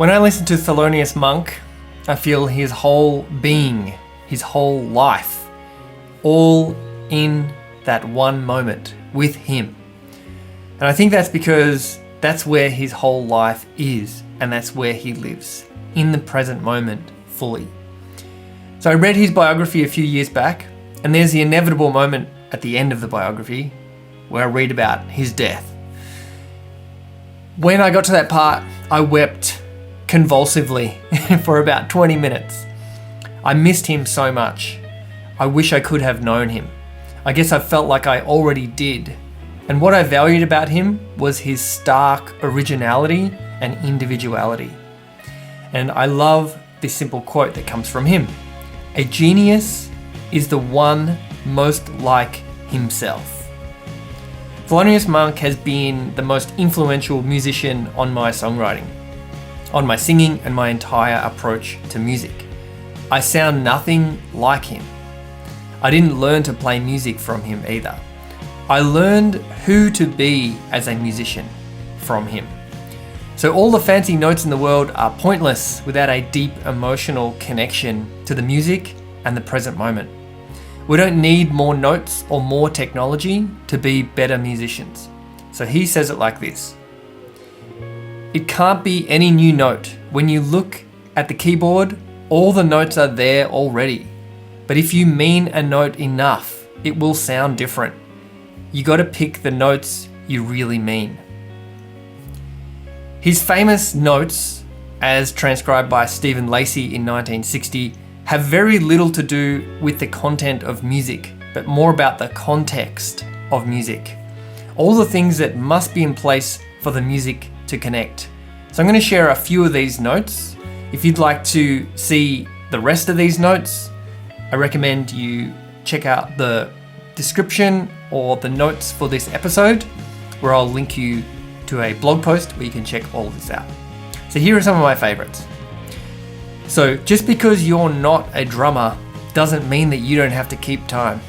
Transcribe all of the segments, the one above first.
When I listen to Thelonious Monk, I feel his whole being, his whole life, all in that one moment with him. And I think that's because that's where his whole life is, and that's where he lives, in the present moment fully. So I read his biography a few years back, and there's the inevitable moment at the end of the biography where I read about his death. When I got to that part, I wept convulsively for about 20 minutes. I missed him so much. I wish I could have known him. I guess I felt like I already did. And what I valued about him was his stark originality and individuality. And I love this simple quote that comes from him. "A genius is the one most like himself." Thelonious Monk has been the most influential musician on my songwriting, on my singing, and my entire approach to music. I sound nothing like him. I didn't learn to play music from him either. I learned who to be as a musician from him. So all the fancy notes in the world are pointless without a deep emotional connection to the music and the present moment. We don't need more notes or more technology to be better musicians. So he says it like this: "It can't be any new note. When you look at the keyboard, all the notes are there already. But if you mean a note enough, it will sound different. You got to pick the notes you really mean." His famous notes, as transcribed by Stephen Lacey in 1960, have very little to do with the content of music, but more about the context of music. All the things that must be in place for the music to connect. So I'm going to share a few of these notes. If you'd like to see the rest of these notes, I recommend you check out the description or the notes for this episode, where I'll link you to a blog post where you can check all of this out. So here are some of my favorites. So just because you're not a drummer doesn't mean that you don't have to keep time.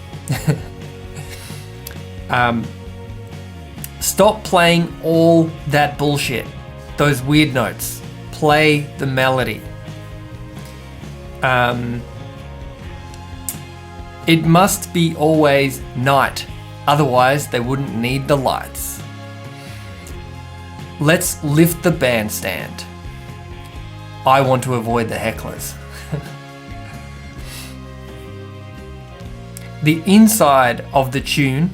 Stop playing all that bullshit, those weird notes. Play the melody. It must be always night, otherwise they wouldn't need the lights. Let's lift the bandstand. I want to avoid the hecklers. The inside of the tune,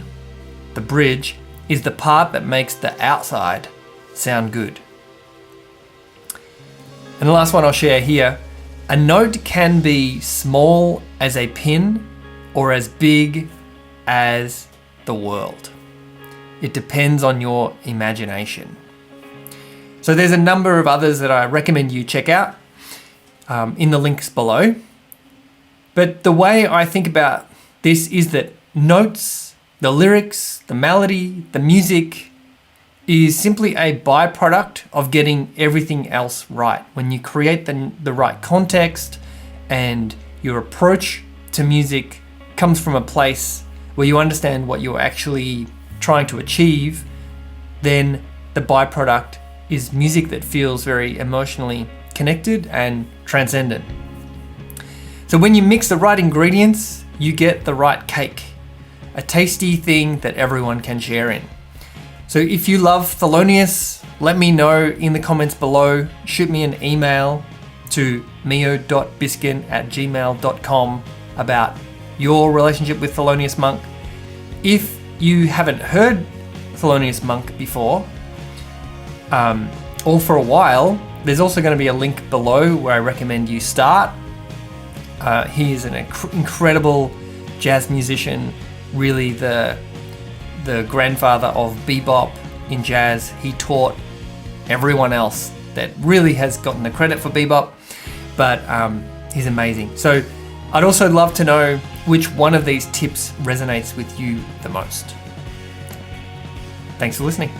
the bridge, is the part that makes the outside sound good. And the last one I'll share here, a note can be small as a pin or as big as the world. It depends on your imagination. So there's a number of others that I recommend you check out in the links below. But the way I think about this is that notes, the lyrics, the melody, the music is simply a byproduct of getting everything else right. When you create the right context and your approach to music comes from a place where you understand what you're actually trying to achieve, then the byproduct is music that feels very emotionally connected and transcendent. So when you mix the right ingredients, you get the right cake, a tasty thing that everyone can share in. So if you love Thelonious, let me know in the comments below. Shoot me an email to mijo.biscan@gmail.com about your relationship with Thelonious Monk. If you haven't heard Thelonious Monk before, or for a while, there's also going to be a link below where I recommend you start. He is an incredible jazz musician, really the grandfather of bebop in jazz. He taught everyone else that really has gotten the credit for bebop, but he's amazing. So I'd also love to know which one of these tips resonates with you the most. Thanks for listening.